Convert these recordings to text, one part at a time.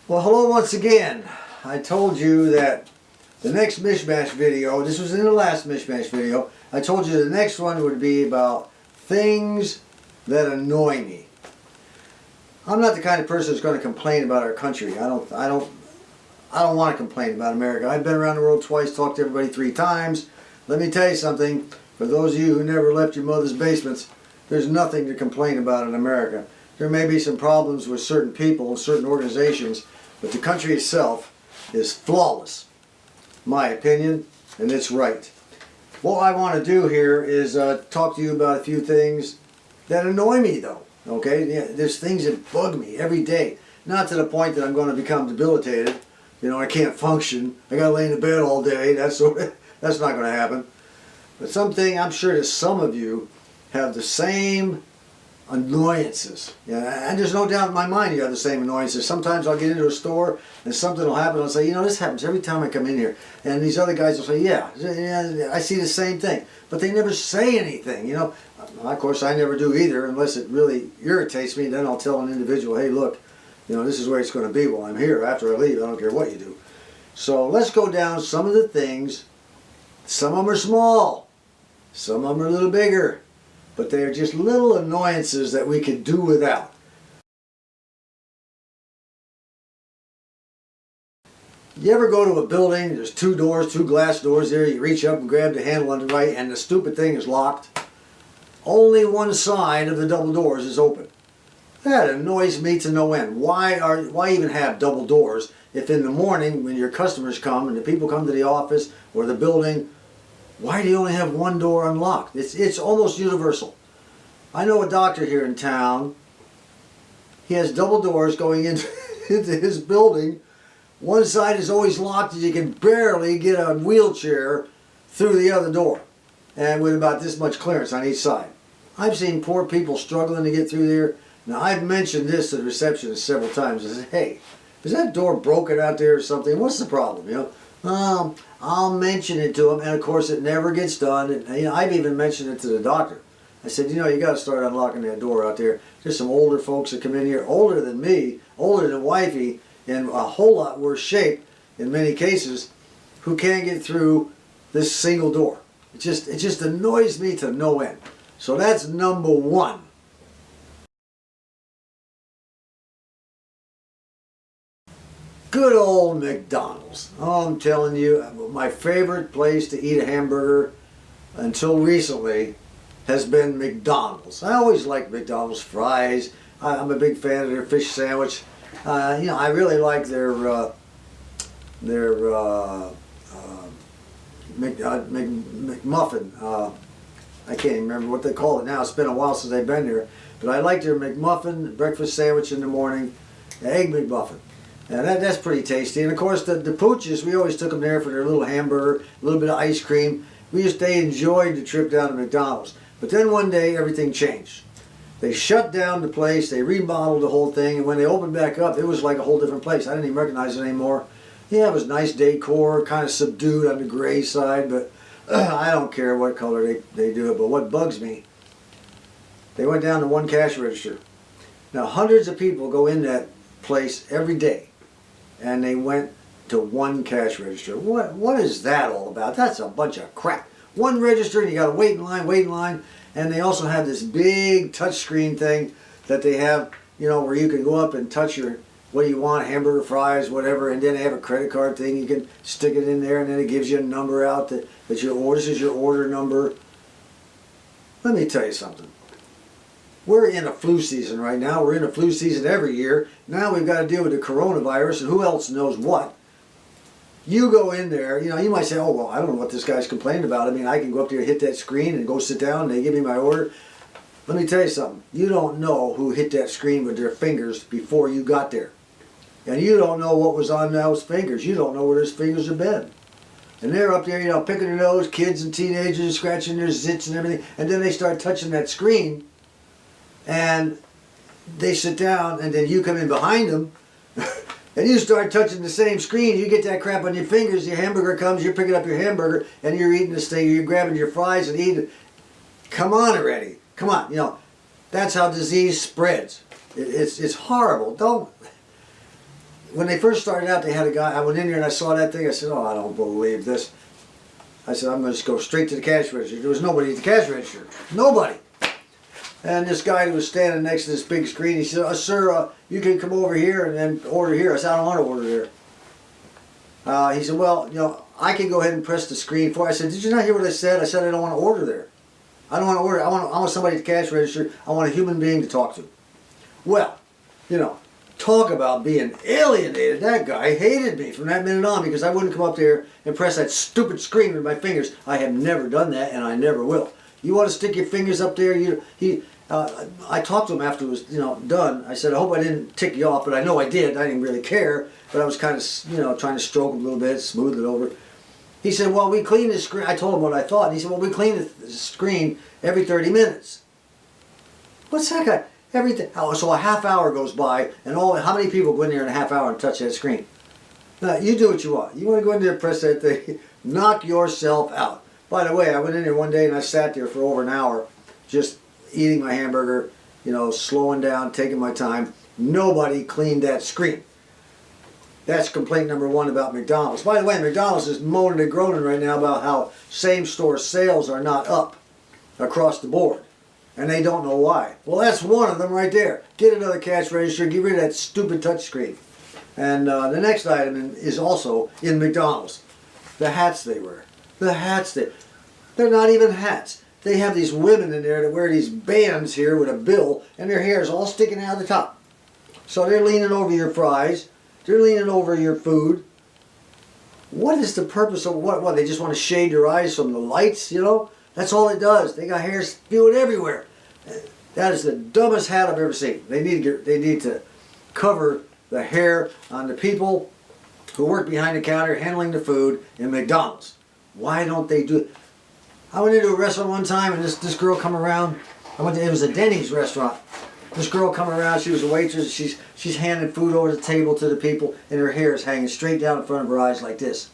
Well, hello once again. I told you that the next Mish-Mash video, this was in the last Mish-Mash video, I told you the next one would be about things that annoy me. I'm not the kind of person that's going to complain about our country. I don't want to complain about America. I've been around the world twice, talked to everybody 3 times. Let me tell you something. For those of you who never left your mother's basements, there's nothing to complain about in America. There may be some problems with certain people and certain organizations, but the country itself is flawless. My opinion, and it's right. What I want to do here is talk to you about a few things that annoy me, though. Okay, yeah, there's things that bug me every day. Not to the point that I'm going to become debilitated. You know, I can't function. I got to lay in the bed all day. That's not going to happen. But something, I'm sure that some of you have the same annoyances. Yeah, and there's no doubt in my mind you have the same annoyances. Sometimes I'll get into a store and something will happen. I'll say, you know, this happens every time I come in here. And these other guys will say, yeah, I see the same thing. But they never say anything, you know. Of course, I never do either unless it really irritates me. Then I'll tell an individual, hey, look, you know, this is where it's going to be while I'm here. After I leave, I don't care what you do. So let's go down some of the things. Some of them are small. Some of them are a little bigger. But they're just little annoyances that we could do without. You ever go to a building, there's 2 doors, 2 glass doors there, you reach up and grab the handle on the right and the stupid thing is locked. Only one side of the double doors is open. That annoys me to no end. Why even have double doors if in the morning when your customers come and the people come to the office or the building, why do you only have one door unlocked? It's almost universal. I know a doctor here in town. He has double doors going into his building. One side is always locked and you can barely get a wheelchair through the other door. And with about this much clearance on each side. I've seen poor people struggling to get through there. Now I've mentioned this to the receptionist several times. I said, hey, is that door broken out there or something? What's the problem? You know, I'll mention it to him, and of course it never gets done. And you know, I've even mentioned it to the doctor. I said, you know, you got to start unlocking that door out there. There's some older folks that come in here, older than me, older than wifey, in a whole lot worse shape in many cases, who can't get through this single door. It just annoys me to no end. So that's number 1. Good old McDonald's. Oh, I'm telling you, my favorite place to eat a hamburger until recently has been McDonald's. I always liked McDonald's fries. I'm a big fan of their fish sandwich. You know, I really like their McMuffin. I can't even remember what they call it now. It's been a while since I've been there. But I like their McMuffin, breakfast sandwich in the morning, the egg McMuffin. And that's pretty tasty. And of course the pooches, we always took them there for their little hamburger, a little bit of ice cream. They enjoyed the trip down to McDonald's. But then one day everything changed. They shut down the place, they remodeled the whole thing, and when they opened back up, it was like a whole different place. I didn't even recognize it anymore. Yeah, it was nice decor, kind of subdued on the gray side, but I don't care what color they do it. But what bugs me, they went down to 1 cash register. Now hundreds of people go in that place every day, and they went to 1 cash register. What is that all about? That's a bunch of crap. 1 register, and you got to wait in line, and they also have this big touch screen thing that they have, you know, where you can go up and touch your what do you want, hamburger, fries, whatever, and then they have a credit card thing. You can stick it in there, and then it gives you a number out that this is your order number. Let me tell you something. We're in a flu season right now. We're in a flu season every year. Now we've got to deal with the coronavirus, and who else knows what. You go in there, you know, you might say, oh, well, I don't know what this guy's complaining about. I mean, I can go up there, hit that screen, and go sit down, and they give me my order. Let me tell you something. You don't know who hit that screen with their fingers before you got there. And you don't know what was on those fingers. You don't know where those fingers have been. And they're up there, you know, picking their nose, kids and teenagers, scratching their zits and everything. And then they start touching that screen. And they sit down, and then you come in behind them. And you start touching the same screen. You get that crap on your fingers. Your hamburger comes, you're picking up your hamburger, and you're eating this thing. You're grabbing your fries and eating it. Come on already. Come on. You know, that's how disease spreads. It's horrible. Don't. when they first started out, they had a guy. I went in there and I saw that thing. I said, "Oh, I don't believe this." I said, "I'm going to just go straight to the cash register." There was nobody at the cash register. Nobody. And this guy who was standing next to this big screen, he said, "Sir, you can come over here and then order here." I said, "I don't want to order there." He said, "Well, you know, I can go ahead and press the screen for you." I said, "Did you not hear what I said? I said I don't want to order there. I don't want to order. I want somebody at the cash register. I want a human being to talk to." Well, you know, talk about being alienated. That guy hated me from that minute on because I wouldn't come up there and press that stupid screen with my fingers. I have never done that, and I never will. You want to stick your fingers up there? I talked to him after it was, you know, done. I said, "I hope I didn't tick you off," but I know I did. I didn't really care, but I was kind of, you know, trying to stroke him a little bit, smooth it over. He said, "Well, we clean the screen." I told him what I thought. And he said, "Well, we clean the screen every 30 minutes. What's that guy? So a half hour goes by, and how many people go in there in a half hour and touch that screen? Now, you do what you want. You want to go in there and press that thing, knock yourself out. By the way, I went in there one day and I sat there for over an hour just eating my hamburger, you know, slowing down, taking my time. Nobody cleaned that screen. That's complaint number one about McDonald's. By the way, McDonald's is moaning and groaning right now about how same-store sales are not up across the board. And they don't know why. Well, that's one of them right there. Get another cash register, get rid of that stupid touchscreen. And the next item is also in McDonald's. The hats they wear. The hats they're not even hats. They have these women in there that wear these bands here with a bill, and their hair is all sticking out of the top. So they're leaning over your fries. They're leaning over your food. What is the purpose of what? They just want to shade your eyes from the lights, you know? That's all it does. They got hair spewing everywhere. That is the dumbest hat I've ever seen. They need to cover the hair on the people who work behind the counter handling the food in McDonald's. Why don't they do it? I went into a restaurant one time and this girl come around. It was a Denny's restaurant. This girl come around. She was a waitress. She's handing food over the table to the people, and her hair is hanging straight down in front of her eyes like this.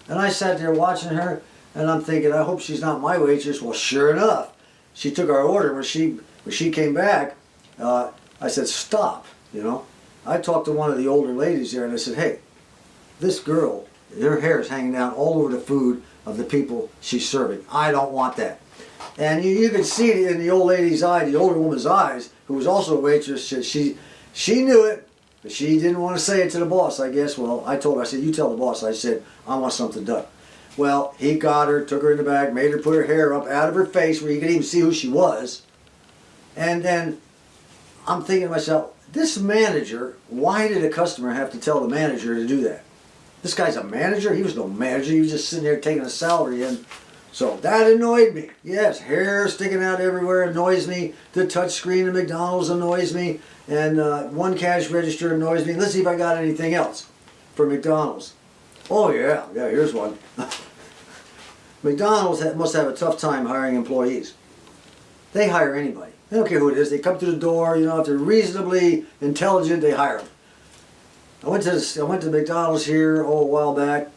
And I sat there watching her, and I'm thinking, I hope she's not my waitress. Well, sure enough, she took our order. When she came back, I said, "Stop," you know. I talked to one of the older ladies there, and I said, "Hey, this girl, her hair is hanging down all over the food of the people she's serving. I don't want that." And you could see it in the old lady's eye, the older woman's eyes, who was also a waitress. She knew it, but she didn't want to say it to the boss, I guess. Well, I told her, I said, "You tell the boss." I said, "I want something done." Well, he got her, took her in the back, made her put her hair up out of her face where you could even see who she was. And then I'm thinking to myself, this manager, why did a customer have to tell the manager to do that? This guy's a manager? He was no manager. He was just sitting there taking a salary in. So that annoyed me. Yes, hair sticking out everywhere annoys me. The touch screen at McDonald's annoys me. And one cash register annoys me. Let's see if I got anything else for McDonald's. Oh yeah, here's one. McDonald's must have a tough time hiring employees. They hire anybody. They don't care who it is. They come to the door, you know, if they're reasonably intelligent, they hire them. I went to McDonald's here a while back.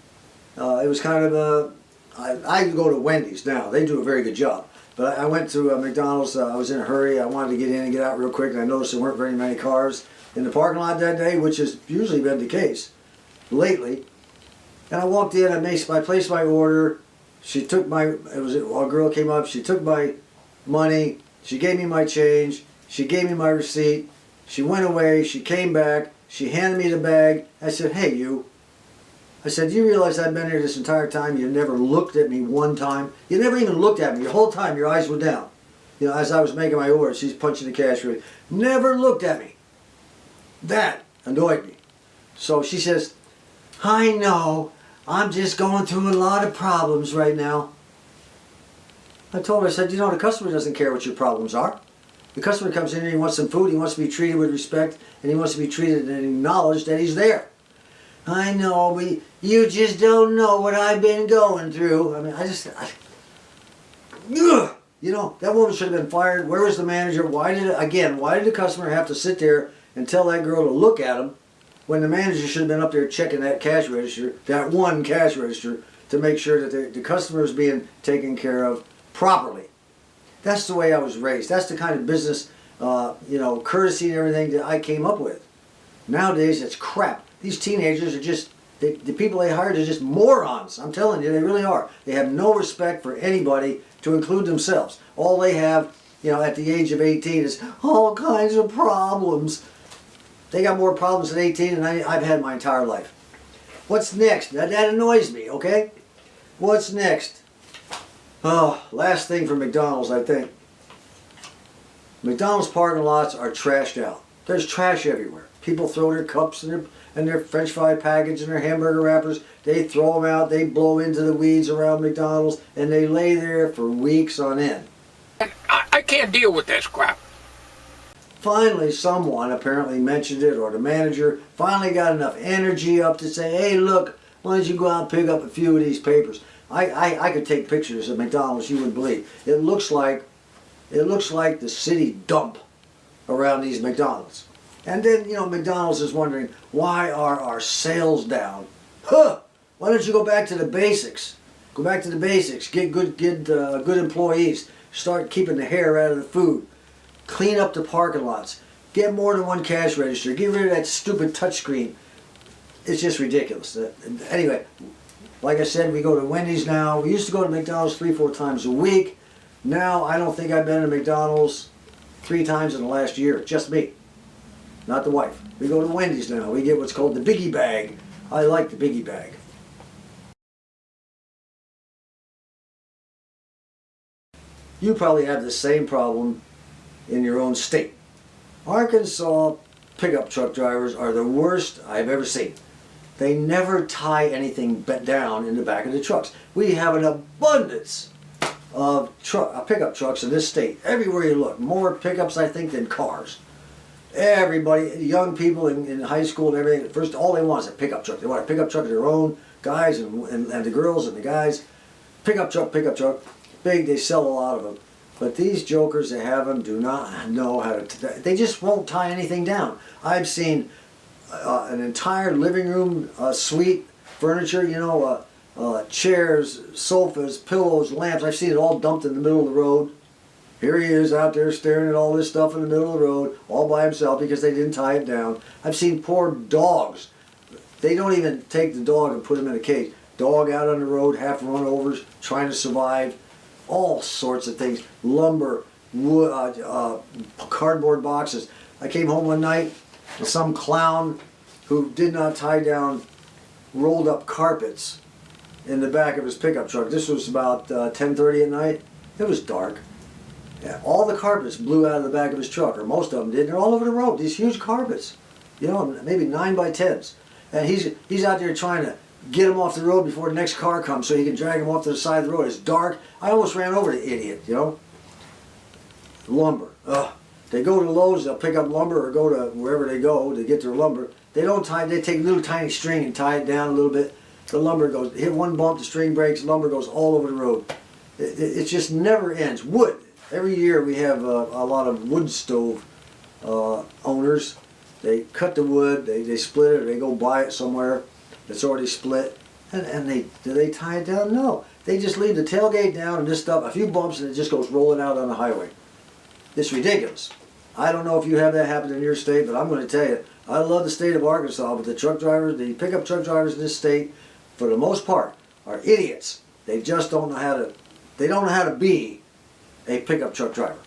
It was kind of I go to Wendy's now. They do a very good job. But I went to McDonald's. I was in a hurry. I wanted to get in and get out real quick, and I noticed there weren't very many cars in the parking lot that day, which has usually been the case lately. And I walked in. I placed my order. She took a girl came up. She took my money. She gave me my change. She gave me my receipt. She went away. She came back. She handed me the bag. I said, "Hey, you." I said, "Do you realize I've been here this entire time? You never looked at me one time. You never even looked at me. The whole time your eyes were down. You know, as I was making my order, she's punching the cash register. Never looked at me." That annoyed me. So she says, "I know. I'm just going through a lot of problems right now." I told her, I said, "You know, the customer doesn't care what your problems are. The customer comes in here, he wants some food, he wants to be treated with respect, and he wants to be treated and acknowledged that he's there." "I know, but you just don't know what I've been going through." I mean, you know, that woman should have been fired. Where was the manager? Why did the customer have to sit there and tell that girl to look at him when the manager should have been up there checking that cash register, that one cash register, to make sure that the customer is being taken care of properly? That's the way I was raised. That's the kind of business, you know, courtesy and everything that I came up with. Nowadays, it's crap. these teenagers are just, the people they hired are just morons. I'm telling you, they really are. They have no respect for anybody, to include themselves. All they have, at the age of 18 is all kinds of problems. They got more problems at 18 than I've had my entire life. What's next? That annoys me, okay? What's next? Oh, last thing for McDonald's, I think. McDonald's parking lots are trashed out. There's trash everywhere. People throw their cups and their French fry package and their hamburger wrappers. They throw them out. They blow into the weeds around McDonald's, and they lay there for weeks on end. I can't deal with this crap. Finally, someone apparently mentioned it, or the manager finally got enough energy up to say, hey, look, why don't you go out and pick up a few of these papers? I could take pictures of McDonald's you wouldn't believe. It looks like the city dump around these McDonald's. And then, McDonald's is wondering, why are our sales down? Huh! Why don't you go back to the basics? Go back to the basics. Get good employees. Start keeping the hair out of the food. Clean up the parking lots. Get more than one cash register. Get rid of that stupid touchscreen. It's just ridiculous. Anyway, like I said, we go to Wendy's now. We used to go to McDonald's 3-4 times a week. Now, I don't think I've been to McDonald's 3 times in the last year. Just me. Not the wife. We go to Wendy's now. We get what's called the biggie bag. I like the biggie bag. You probably have the same problem in your own state. Arkansas pickup truck drivers are the worst I've ever seen. They never tie anything down in the back of the trucks. We have an abundance of pickup trucks in this state. Everywhere you look, more pickups, I think, than cars. Everybody, young people in high school and everything, first all they want is a pickup truck. They want a pickup truck of their own, guys and the girls and the guys. Pickup truck, big, they sell a lot of them. But these jokers that have them do not know how to, they just won't tie anything down. I've seen an entire living room suite, furniture, chairs, sofas, pillows, lamps. I've seen it all dumped in the middle of the road. Here he is out there staring at all this stuff in the middle of the road, all by himself because they didn't tie it down. I've seen poor dogs. They don't even take the dog and put him in a cage. Dog out on the road, half run over, trying to survive. All sorts of things. Lumber, wood, cardboard boxes. I came home one night and some clown who did not tie down rolled up carpets in the back of his pickup truck. This was about 10:30 at night. It was dark. Yeah, all the carpets blew out of the back of his truck, or most of them did. They're all over the road. These huge carpets, maybe 9 by 10s, and he's out there trying to get them off the road before the next car comes, so he can drag them off to the side of the road. It's dark. I almost ran over the idiot. Lumber. Ugh. They go to Lowe's. They'll pick up lumber, or go to wherever they go to get their lumber. They don't tie. They take a little tiny string and tie it down a little bit. The lumber goes. Hit one bump, the string breaks. Lumber goes all over the road. It just never ends. Wood. Every year we have a lot of wood stove owners. They cut the wood, they split it, or they go buy it somewhere that's already split. And do they tie it down? No. They just leave the tailgate down and this stuff, a few bumps, and it just goes rolling out on the highway. It's ridiculous. I don't know if you have that happen in your state, but I'm going to tell you, I love the state of Arkansas, but the truck drivers, the pickup truck drivers in this state, for the most part, are idiots. They just don't know how to be a pickup truck driver.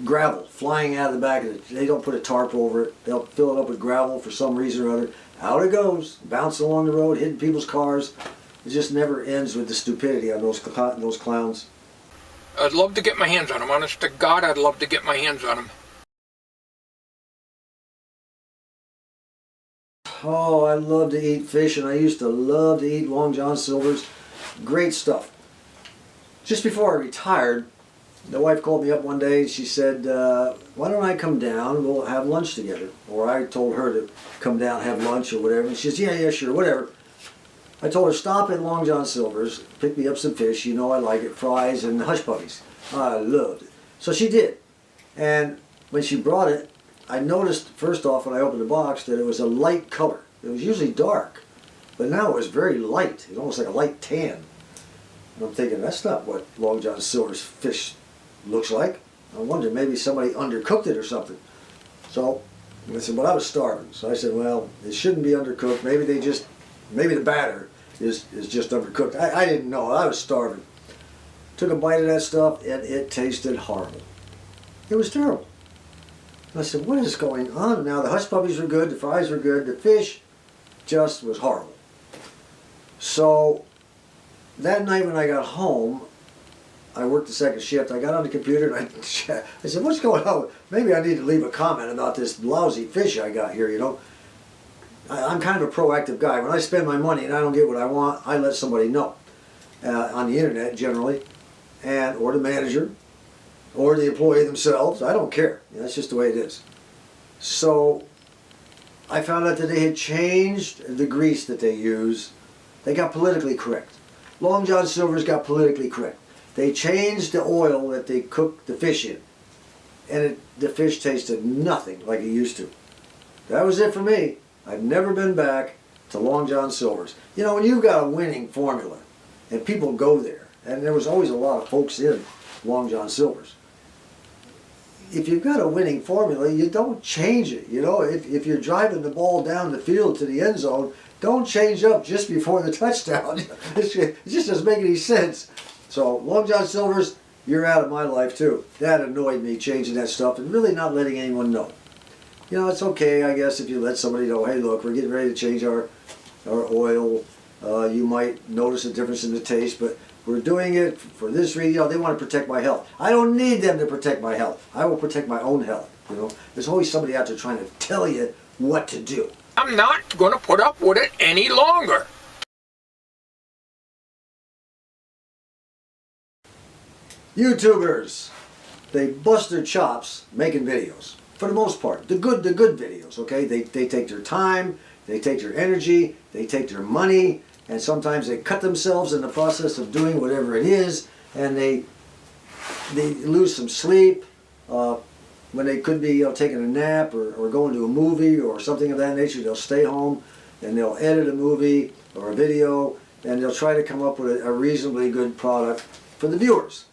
Gravel flying out of the back of it. They don't put a tarp over it. They'll fill it up with gravel for some reason or other. Out it goes, bouncing along the road, hitting people's cars. It just never ends with the stupidity on those clowns. I'd love to get my hands on them. Honest to God, I'd love to get my hands on them. Oh, I love to eat fish, and I used to love to eat Long John Silver's. Great stuff. Just before I retired, the wife called me up one day and she said, why don't I come down and we'll have lunch together? Or I told her to come down and have lunch or whatever. And she says, yeah, sure, whatever. I told her, stop at Long John Silver's, pick me up some fish, I like it, fries and hush puppies. I loved it. So she did. And when she brought it, I noticed, first off, when I opened the box, that it was a light color. It was usually dark, but now it was very light. It was almost like a light tan. And I'm thinking, that's not what Long John Silver's fish looks like. I wonder, maybe somebody undercooked it or something. So And I said, well, I was starving. So I said, well, it shouldn't be undercooked. Maybe the batter is just undercooked. I didn't know. I was starving. Took a bite of that stuff, and it tasted horrible. It was terrible. And I said, what is going on? Now, the hush puppies were good, the fries were good, the fish just was horrible. So that night when I got home, I worked the second shift. I got on the computer and I said, what's going on? Maybe I need to leave a comment about this lousy fish I got here, you know. I'm kind of a proactive guy. When I spend my money and I don't get what I want, I let somebody know. On the internet, generally, or the manager, or the employee themselves. I don't care. That's just the way it is. So I found out that they had changed the grease that they use. They got politically correct. Long John Silver's got politically correct. They changed the oil that they cooked the fish in, and the fish tasted nothing like it used to. That was it for me. I've never been back to Long John Silver's. You know, when you've got a winning formula, and people go there, and there was always a lot of folks in Long John Silver's. If you've got a winning formula, you don't change it. You know, if you're driving the ball down the field to the end zone, don't change up just before the touchdown. It just doesn't make any sense. So Long John Silver's, you're out of my life too. That annoyed me, changing that stuff and really not letting anyone know. You know, it's okay, I guess, if you let somebody know, hey, look, we're getting ready to change our oil. You might notice a difference in the taste, but we're doing it for this reason. You know, they want to protect my health. I don't need them to protect my health. I will protect my own health. You know, there's always somebody out there trying to tell you what to do. I'm not going to put up with it any longer. YouTubers, they bust their chops making videos. For the most part, the good videos, okay? They take their time, they take their energy, they take their money, and sometimes they cut themselves in the process of doing whatever it is, and they lose some sleep when they could be taking a nap or going to a movie or something of that nature. They'll stay home and they'll edit a movie or a video, and they'll try to come up with a reasonably good product for the viewers.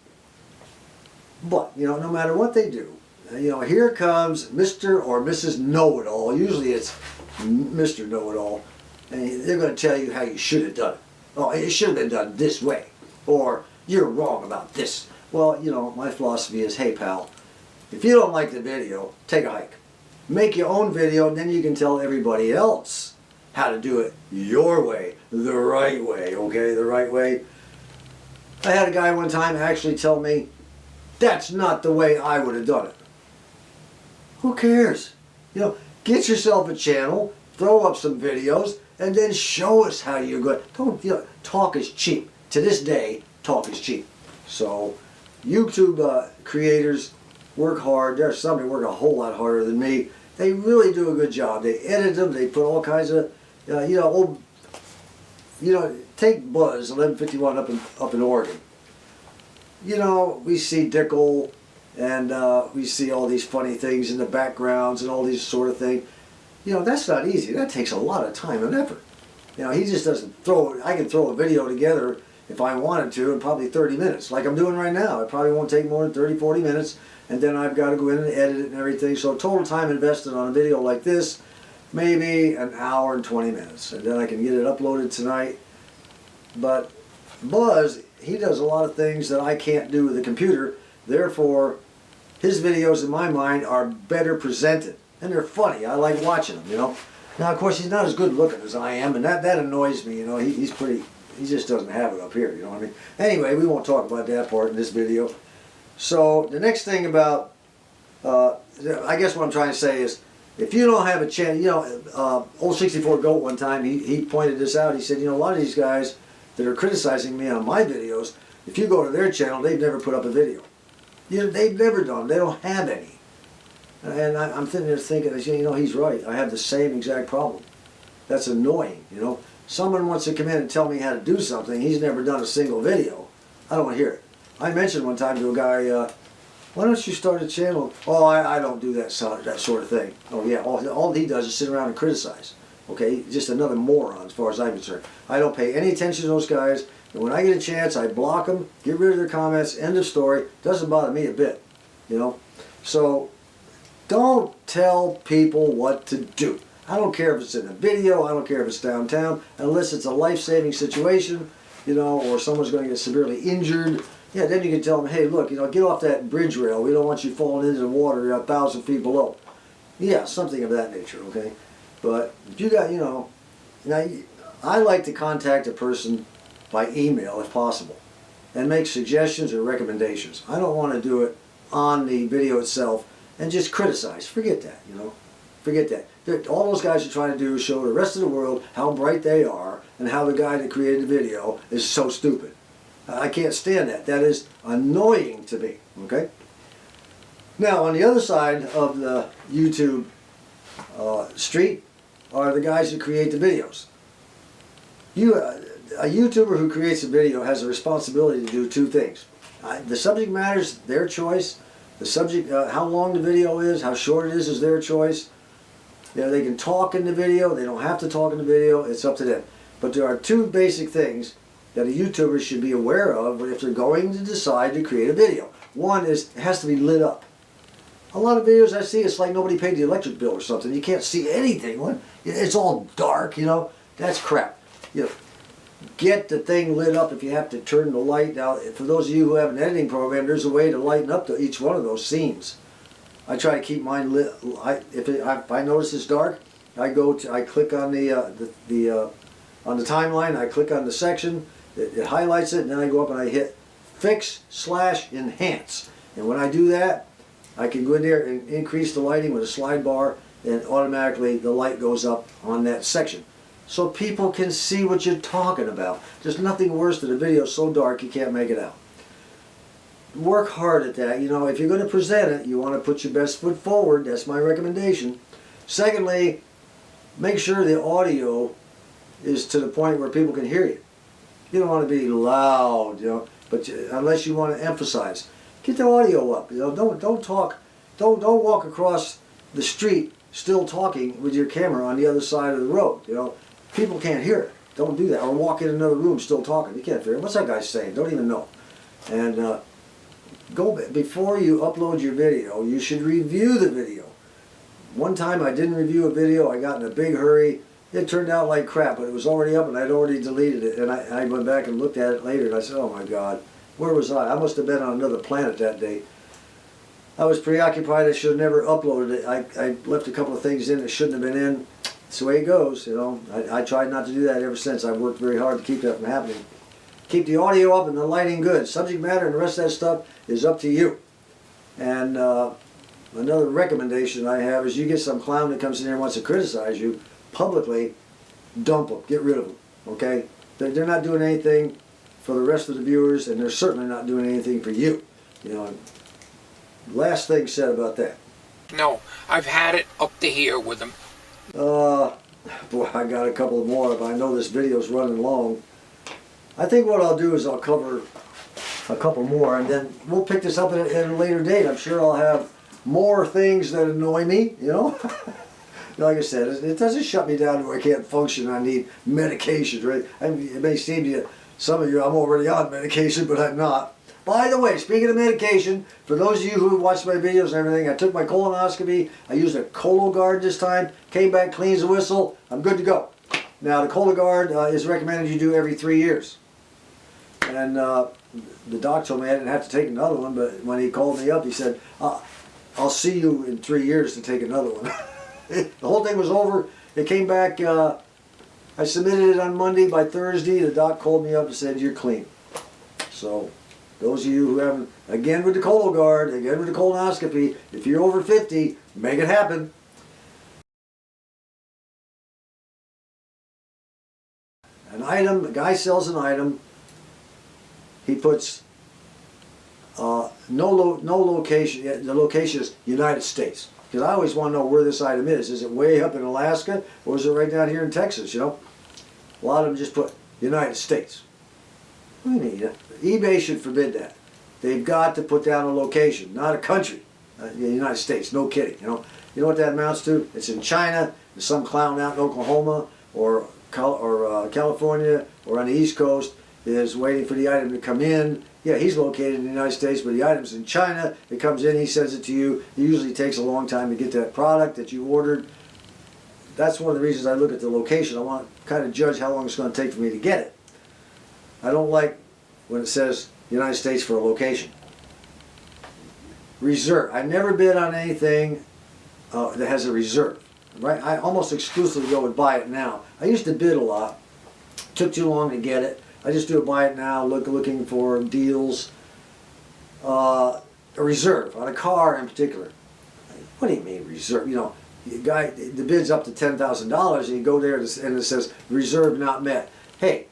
But, you know, no matter what they do, you know, here comes Mr. or Mrs. Know-It-All. Usually it's Mr. Know-It-All. And they're going to tell you how you should have done it. Oh, it should have been done this way. Or, you're wrong about this. Well, you know, my philosophy is, hey, pal, if you don't like the video, take a hike. Make your own video, and then you can tell everybody else how to do it your way, the right way, okay, the right way. I had a guy one time actually tell me, that's not the way I would have done it. Who cares? You know, get yourself a channel, throw up some videos, and then show us how you're good. Don't, you know, talk is cheap. To this day, talk is cheap. So, YouTube creators work hard. There's some that work a whole lot harder than me. They really do a good job. They edit them. They put all kinds of, take Buzz 1151 up in Oregon. You know, we see Dickel, and we see all these funny things in the backgrounds and all these sort of things. You know, that's not easy. That takes a lot of time and effort. You know, he just doesn't throw it. I can throw a video together if I wanted to in probably 30 minutes, like I'm doing right now. It probably won't take more than 30, 40 minutes, and then I've got to go in and edit it and everything. So total time invested on a video like this, maybe an hour and 20 minutes, and then I can get it uploaded tonight. But Buzz, he does a lot of things that I can't do with the computer. Therefore, his videos, in my mind, are better presented. And they're funny. I like watching them, you know. Now, of course, he's not as good looking as I am, and that annoys me, you know. He just doesn't have it up here, you know what I mean? Anyway, we won't talk about that part in this video. So, the next thing about, I guess what I'm trying to say is, if you don't have a channel, you know, Old 64 Goat one time, he pointed this out. He said, you know, a lot of these guys that are criticizing me on my videos, if you go to their channel, they've never put up a video. You know, they've never done. They don't have any. And I'm sitting there thinking, you know, he's right. I have the same exact problem. That's annoying, you know. Someone wants to come in and tell me how to do something. He's never done a single video. I don't want to hear it. I mentioned one time to a guy, why don't you start a channel? Oh, I don't do that sort of thing. Oh, yeah, all he does is sit around and criticize. Okay, just another moron as far as I'm concerned. I don't pay any attention to those guys. And when I get a chance, I block them, get rid of their comments, end of story. Doesn't bother me a bit, you know. So, Don't tell people what to do. I don't care if it's in a video, I don't care if it's downtown, unless it's a life-saving situation, you know, or someone's going to get severely injured. Yeah, then you can tell them, hey, look, you know, get off that bridge rail. We don't want you falling into the water 1,000 feet below. Yeah, something of that nature, okay? But if you got, you know, I like to contact a person by email if possible and make suggestions or recommendations. I don't want to do it on the video itself and just criticize. Forget that, you know. Forget that. All those guys are trying to do is show the rest of the world how bright they are and how the guy that created the video is so stupid. I can't stand that. That is annoying to me, okay? Now, on the other side of the YouTube street are the guys who create the videos. A YouTuber who creates a video has a responsibility to do two things. The subject matter is their choice. The subject, how long the video is, how short it is their choice. You know, they can talk in the video. They don't have to talk in the video. It's up to them. But there are two basic things that a YouTuber should be aware of if they're going to decide to create a video. One is it has to be lit up. A lot of videos I see, it's like nobody paid the electric bill or something. You can't see anything. It's all dark, you know. That's crap. You know, get the thing lit up if you have to turn the light. Now, for those of you who have an editing program, there's a way to lighten up each one of those scenes. I try to keep mine lit. If I notice it's dark, I click on on the timeline. I click on the section. It highlights it, and then I go up and I hit Fix/Enhance. And when I do that, I can go in there and increase the lighting with a slide bar, and automatically the light goes up on that section. So people can see what you're talking about. There's nothing worse than a video so dark you can't make it out. Work hard at that. You know, if you're going to present it, you want to put your best foot forward. That's my recommendation. Secondly, make sure the audio is to the point where people can hear you. You don't want to be loud, you know, but unless you want to emphasize. Get the audio up. You know, don't talk. Don't walk across the street still talking with your camera on the other side of the road. You know, people can't hear it. Don't do that. Or walk in another room still talking. You can't hear it. What's that guy saying? Don't even know. And before you upload your video, you should review the video. One time I didn't review a video. I got in a big hurry. It turned out like crap, but it was already up and I'd already deleted it. And I went back and looked at it later and I said, oh my God, where was I? I must have been on another planet that day. I was preoccupied. I should have never uploaded it. I left a couple of things in that shouldn't have been in. It's the way it goes, you know. I tried not to do that ever since. I've worked very hard to keep that from happening. Keep the audio up and the lighting good. Subject matter and the rest of that stuff is up to you. And another recommendation I have is you get some clown that comes in here and wants to criticize you publicly, dump them, get rid of them, okay? They're not doing anything for the rest of the viewers, and they're certainly not doing anything for you. You know, last thing said about that. No, I've had it up to here with them. Boy, I got a couple more, but I know this video's running long. I think what I'll do is I'll cover a couple more, and then we'll pick this up at a later date. I'm sure I'll have more things that annoy me, you know? Like I said, it doesn't shut me down to where I can't function. I need medication, right? It may seem to some of you I'm already on medication, but I'm not. By the way, speaking of medication, for those of you who watch my videos and everything, I took my colonoscopy. I used a Cologuard this time. Came back clean as a whistle. I'm good to go. Now, the Cologuard is recommended you do every 3 years. And the doc told me I didn't have to take another one, but when he called me up, he said, I'll see you in 3 years to take another one. The whole thing was over. It came back. I submitted it on Monday. By Thursday, the doc called me up and said, you're clean. So, those of you who haven't, again with the Cologuard, again with the colonoscopy, if you're over 50, make it happen. An item, a guy sells an item, he puts no location, the location is United States. Because I always want to know where this item is. Is it way up in Alaska or is it right down here in Texas, you know? A lot of them just put United States. What do you mean? eBay should forbid that. They've got to put down a location, not a country. The United States, no kidding, you know? You know what that amounts to? It's in China, some clown out in Oklahoma or California or on the East Coast is waiting for the item to come in. Yeah, he's located in the United States, but the item's in China. It comes in, he sends it to you. It usually takes a long time to get that product that you ordered. That's one of the reasons I look at the location. I want to kind of judge how long it's going to take for me to get it. I don't like when it says United States for a location. Reserve. I never bid on anything that has a reserve. Right? I almost exclusively go and buy it now. I used to bid a lot. Took too long to get it. I just do a buy it now, looking for deals. A reserve on a car in particular. What do you mean reserve? You know, the bid's up to $10,000, and you go there and it says reserve not met. Hey,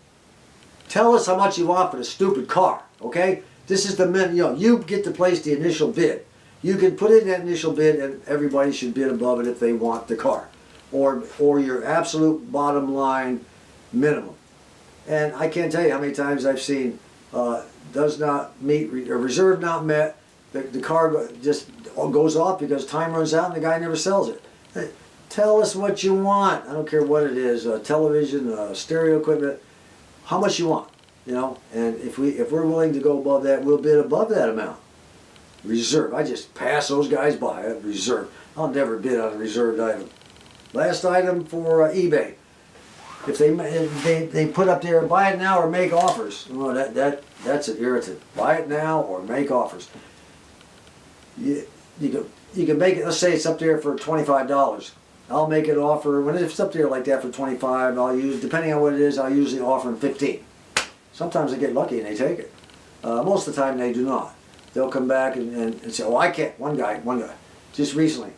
tell us how much you want for the stupid car, okay? This is the minute, you know, you get to place the initial bid. You can put in that initial bid, and everybody should bid above it if they want the car, or your absolute bottom line minimum. And I can't tell you how many times I've seen does not meet, or reserve not met. The car just goes off because time runs out and the guy never sells it. Hey, tell us what you want. I don't care what it is, television, stereo equipment, how much you want, you know. And if we're willing to go above that, we'll bid above that amount. Reserve. I just pass those guys by. Reserve. I'll never bid on a reserved item. Last item for eBay. If they put up there, buy it now or make offers. Well, that's an irritant. Buy it now or make offers. You can make it. Let's say it's up there for $25. I'll make an offer when it's up there like that for $25. I'll use, depending on what it is, I'll usually offer them $15. Sometimes I get lucky and they take it. Most of the time they do not. They'll come back and say, "Oh, I can't." One guy, just recently.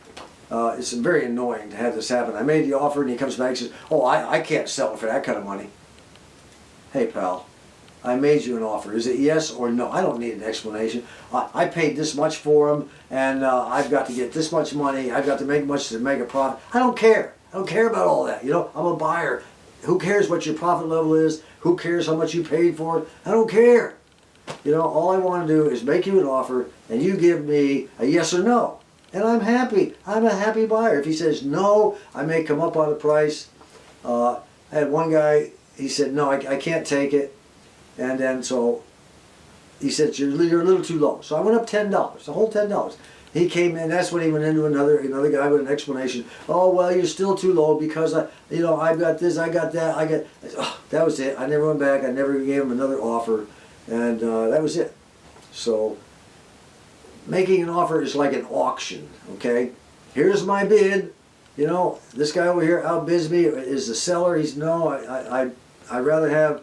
It's very annoying to have this happen. I made the offer and he comes back and says, "Oh, I can't sell it for that kind of money." Hey, pal, I made you an offer. Is it yes or no? I don't need an explanation. I paid this much for them, and I've got to get this much money. I've got to make much to make a profit. I don't care. I don't care about all that. You know, I'm a buyer. Who cares what your profit level is? Who cares how much you paid for it? I don't care. You know, all I want to do is make you an offer, and you give me a yes or no. And I'm happy. I'm a happy buyer. If he says no, I may come up on the price. I had one guy, he said, "No, I can't take it." And then so he said, you're a little too low. So I went up $10, the whole $10. He came in, that's when he went into another guy with an explanation. "Oh, well, you're still too low because, I've got this, I got that, that was it. I never went back. I never gave him another offer. And that was it. So making an offer is like an auction, okay? Here's my bid. You know, this guy over here outbids me. Is the seller? He's no. I'd rather have.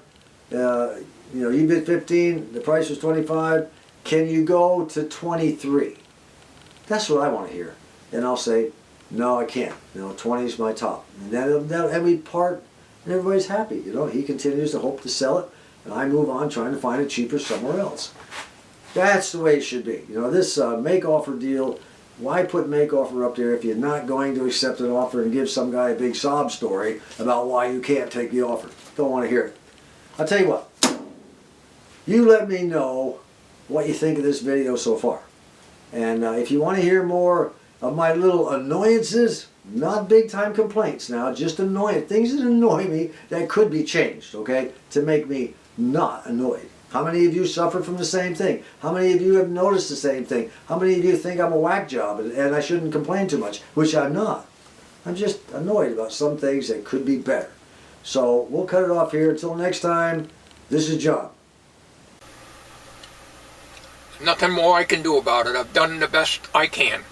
You bid 15. The price was 25. Can you go to 23? That's what I want to hear. And I'll say, no, I can't. 20 is my top. And then we part, and everybody's happy. You know, he continues to hope to sell it, and I move on trying to find it cheaper somewhere else. That's the way it should be. You know, this make offer deal, why put make offer up there if you're not going to accept an offer and give some guy a big sob story about why you can't take the offer? Don't want to hear it. I'll tell you what. You let me know what you think of this video so far. And if you want to hear more of my little annoyances, not big time complaints now, just annoying things that annoy me that could be changed, okay, to make me not annoyed. How many of you suffer from the same thing? How many of you have noticed the same thing? How many of you think I'm a whack job and I shouldn't complain too much, which I'm not. I'm just annoyed about some things that could be better. So we'll cut it off here. Until next time, this is John. Nothing more I can do about it. I've done the best I can.